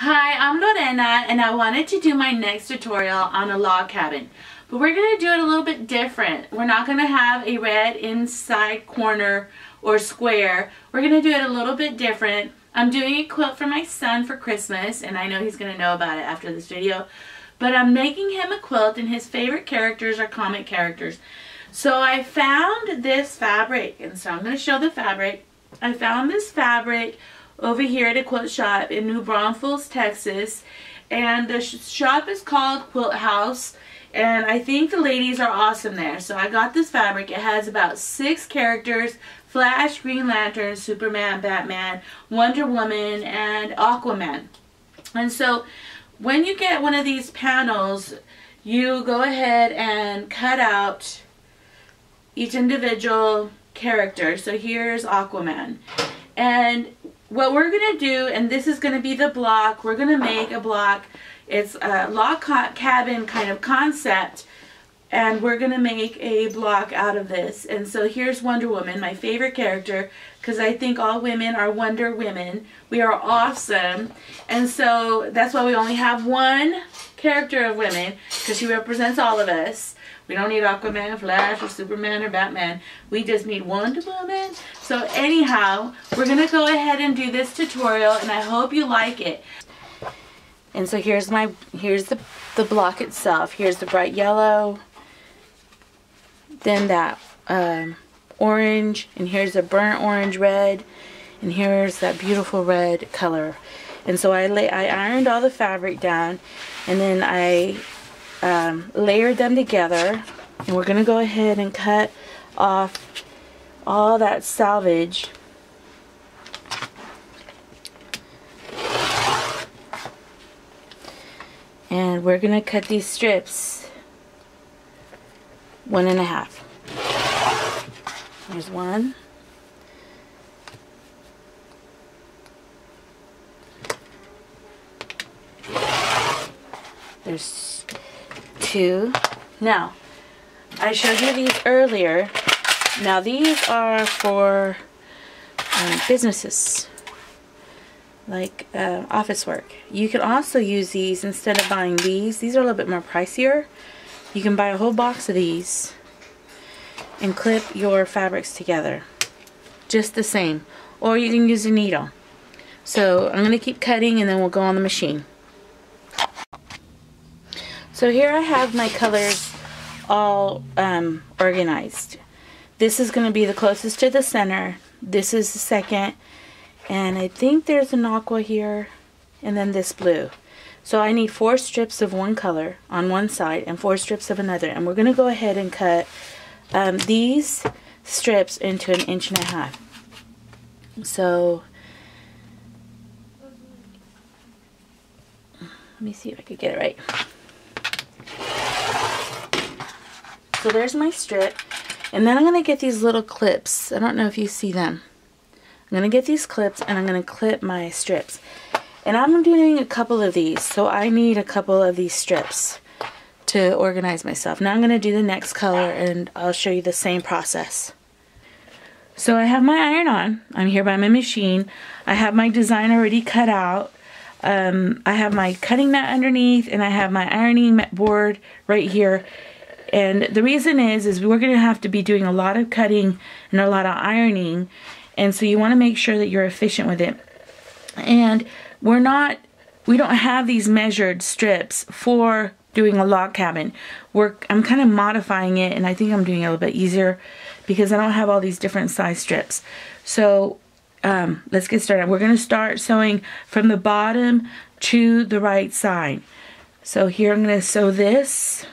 Hi, I'm Lorena and I wanted to do my next tutorial on a log cabin. But we're going to do it a little bit different. We're not going to have a red inside corner or square. We're going to do it a little bit different. I'm doing a quilt for my son for Christmas and I know he's going to know about it after this video. But I'm making him a quilt and his favorite characters are comic characters. So I found this fabric and so I'm going to show the fabric. I found this fabric over here at a quilt shop in New Braunfels, Texas, and the shop is called Quilt House, and I think the ladies are awesome there. So I got this fabric. It has about 6 characters: Flash, Green Lantern, Superman, Batman, Wonder Woman, and Aquaman. And so when you get one of these panels, you go ahead and cut out each individual character. So here's Aquaman. And what we're going to do, and this is going to be the block, we're going to make a block. It's a log cabin kind of concept, and we're going to make a block out of this. And so here's Wonder Woman, my favorite character, because I think all women are Wonder Women. We are awesome. And so that's why we only have one character of women, because she represents all of us. We don't need Aquaman, Flash, or Superman, or Batman. We just need Wonder Woman. So anyhow, we're going to go ahead and do this tutorial, and I hope you like it. And so here's the block itself. Here's the bright yellow, then that orange, and here's a burnt orange red, and here's that beautiful red color. And so I ironed all the fabric down, and then I layered them together, and we're going to go ahead and cut off all that salvage. And we're going to cut these strips 1.5. There's one. There's 2. Now, I showed you these earlier. Now these are for businesses, like office work. You can also use these instead of buying these. These are a little bit more pricier. You can buy a whole box of these and clip your fabrics together just the same, or you can use a needle. So I'm going to keep cutting and then we'll go on the machine. So here I have my colors all organized. This is going to be the closest to the center. This is the second, and I think there's an aqua here, and then this blue. So I need 4 strips of one color on one side and 4 strips of another, and we're going to go ahead and cut these strips into 1.5 inches. So let me see if I could get it right. So there's my strip, and then I'm going to get these little clips. I don't know if you see them. I'm going to get these clips and I'm going to clip my strips. And I'm doing a couple of these, so I need a couple of these strips to organize myself. Now I'm going to do the next color and I'll show you the same process. So I have my iron on. I'm here by my machine. I have my design already cut out. I have my cutting mat underneath, and I have my ironing board right here. And the reason is we're going to have to be doing a lot of cutting and a lot of ironing, and so you want to make sure that you're efficient with it. And we don't have these measured strips for doing a log cabin. I'm kind of modifying it, and I think I'm doing it a little bit easier because I don't have all these different size strips. So let's get started. We're going to start sewing from the bottom to the right side. So here I'm going to sew this,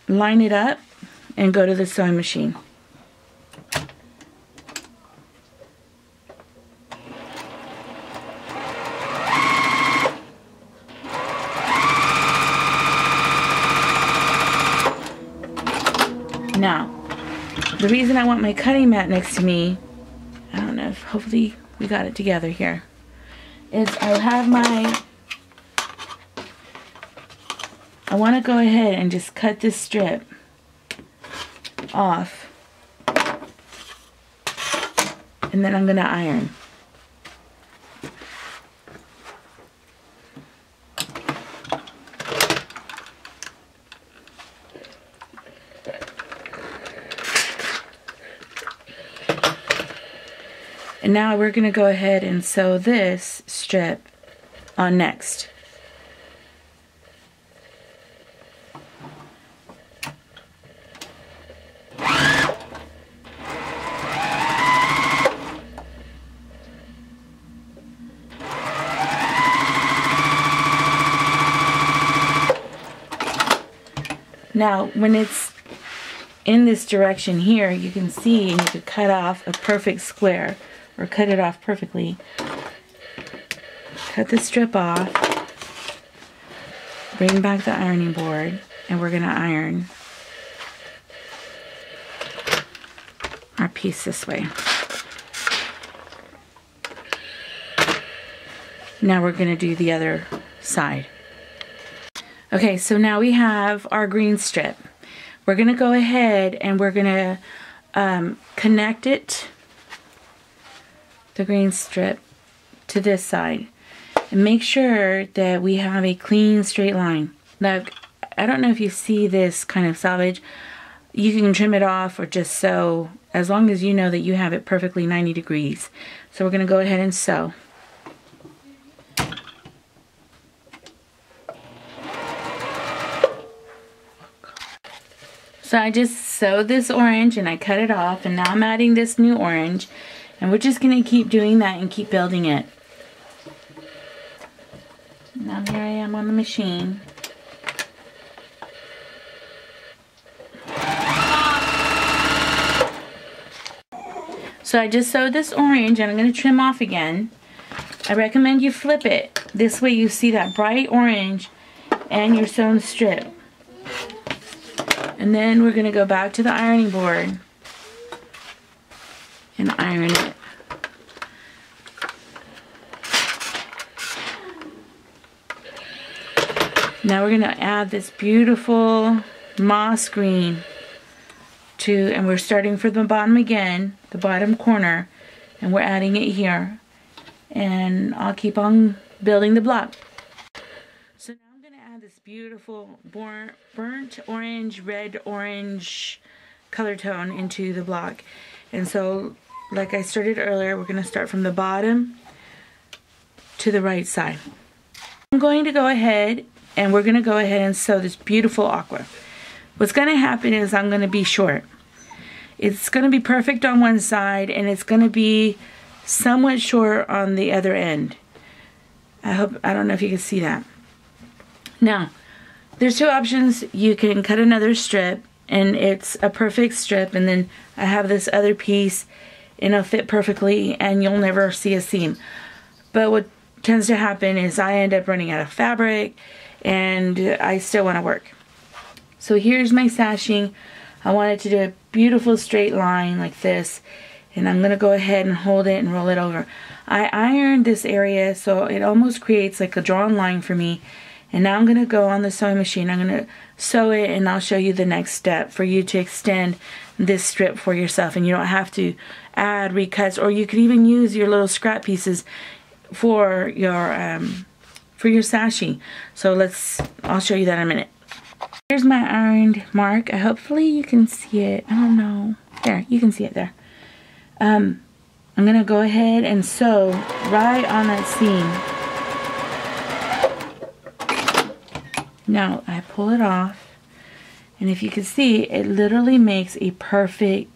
line it up, and go to the sewing machine. Now, the reason I want my cutting mat next to me, I don't know if hopefully we got it together here, is I want to go ahead and just cut this strip off, and then I'm going to iron. And now we're going to go ahead and sew this strip on next. Now, when it's in this direction here, you can see you could cut off a perfect square, or cut it off perfectly. Cut the strip off, bring back the ironing board, and we're going to iron our piece this way. Now we're going to do the other side. Okay, so now we have our green strip. We're going to go ahead and we're going to connect it, the green strip, to this side. And make sure that we have a clean straight line. Now, I don't know if you see this kind of salvage. You can trim it off or just sew, as long as you know that you have it perfectly 90 degrees. So we're going to go ahead and sew. So I just sewed this orange and I cut it off, and now I'm adding this new orange, and we're just going to keep doing that and keep building it. Now here I am on the machine. So I just sewed this orange and I'm going to trim off again. I recommend you flip it. This way you see that bright orange and your sewn strip. And then we're going to go back to the ironing board and iron it. Now we're going to add this beautiful moss green to, and we're starting from the bottom again, the bottom corner, and we're adding it here. And I'll keep on building the block. So now I'm going to add this beautiful burnt orange, red orange color tone into the block. And so, like I started earlier, we're going to start from the bottom to the right side. I'm going to go ahead and we're going to go ahead and sew this beautiful aqua. What's going to happen is I'm going to be short. It's going to be perfect on one side and it's going to be somewhat short on the other end. I don't know if you can see that. Now, there's two options. You can cut another strip and it's a perfect strip, and then I have this other piece and it'll fit perfectly and you'll never see a seam. But what tends to happen is I end up running out of fabric and I still want to work. So here's my sashing. I wanted to do a beautiful straight line like this, and I'm going to go ahead and hold it and roll it over. I ironed this area so it almost creates like a drawn line for me, and now I'm going to go on the sewing machine. I'm going to sew it and I'll show you the next step for you to extend this strip for yourself, and you don't have to add recuts, or you could even use your little scrap pieces for your sashing. So I'll show you that in a minute. Here's my ironed mark. Hopefully you can see it. I don't know. There, you can see it there. I'm going to go ahead and sew right on that seam. Now I pull it off, and if you can see, it literally makes a perfect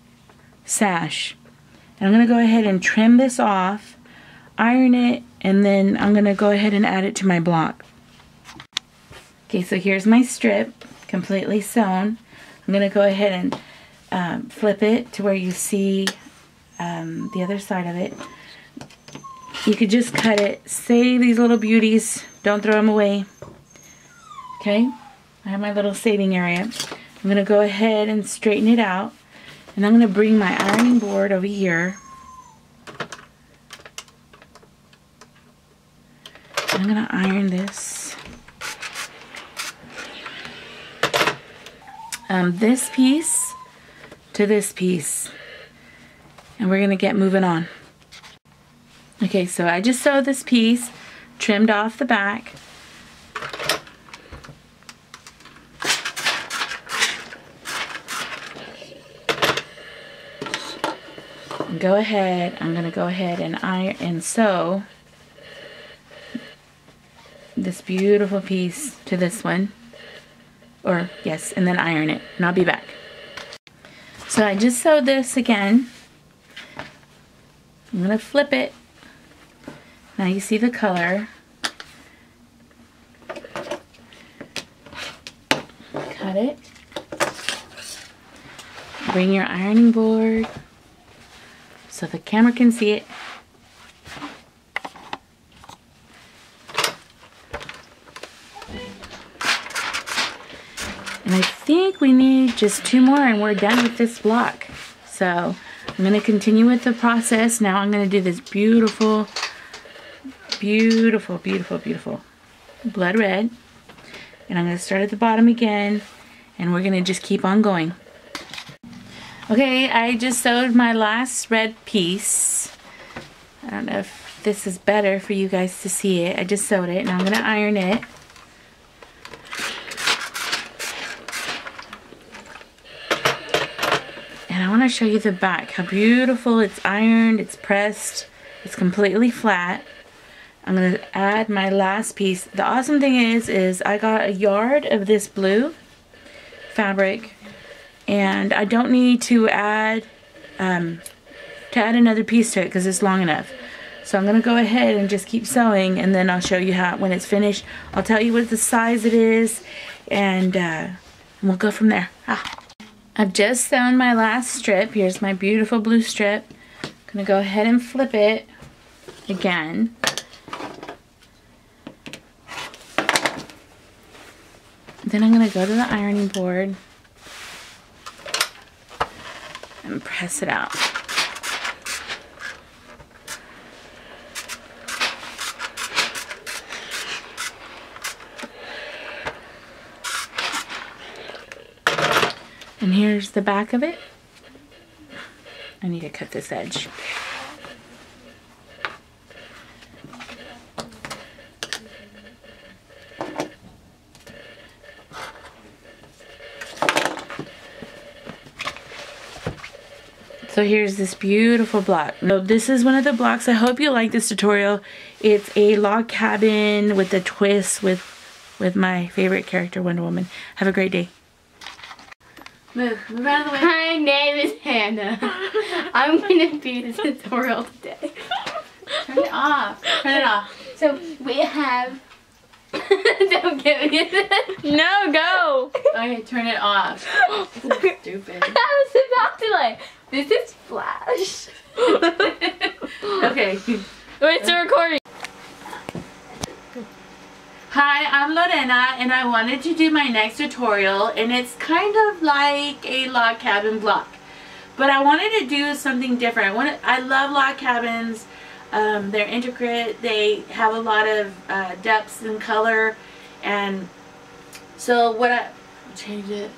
sash. And I'm going to go ahead and trim this off, iron it, and then I'm going to go ahead and add it to my block. Okay, so here's my strip, completely sewn. I'm going to go ahead and flip it to where you see the other side of it. You could just cut it, save these little beauties, don't throw them away. Okay, I have my little saving area. I'm going to go ahead and straighten it out, and I'm going to bring my ironing board over here. I'm going to iron this. This piece to this piece, and we're going to get moving on. Okay, so I just sewed this piece, trimmed off the back. I'm gonna go ahead and iron and sew this beautiful piece to this one, or yes, and then iron it, and I'll be back. So I just sewed this again. I'm gonna flip it. Now you see the color. Cut it. Bring your ironing board so the camera can see it. And I think we need just 2 more and we're done with this block. So I'm going to continue with the process. Now I'm going to do this beautiful, beautiful, beautiful, beautiful blood red. And I'm going to start at the bottom again, and we're going to just keep on going. Okay, I just sewed my last red piece. I don't know if this is better for you guys to see it. I just sewed it, and I'm going to iron it. And I want to show you the back, how beautiful it's ironed, it's pressed, it's completely flat. I'm going to add my last piece. The awesome thing is I got a yard of this blue fabric, and I don't need to add another piece to it because it's long enough. So I'm going to go ahead and just keep sewing, and then I'll show you how, when it's finished, I'll tell you what the size it is, and we'll go from there. I've just sewn my last strip. Here's my beautiful blue strip. I'm going to go ahead and flip it again. Then I'm going to go to the ironing board and press it out. And here's the back of it. I need to cut this edge. So here's this beautiful block. So this is one of the blocks. I hope you like this tutorial. It's a log cabin with a twist with my favorite character, Wonder Woman. Have a great day. Move out of the way. My name is Hannah. I'm going to be the tutorial today. Turn it off. Turn it off. So we have... Don't give me this. No, go. Okay, turn it off. Stupid. I was about to like... This is Flash. Okay. Wait, it's recording. Hi, I'm Lorena, and I wanted to do my next tutorial, and it's kind of like a log cabin block. But I wanted to do something different. I love log cabins. They're intricate. They have a lot of depths and color. And so change it.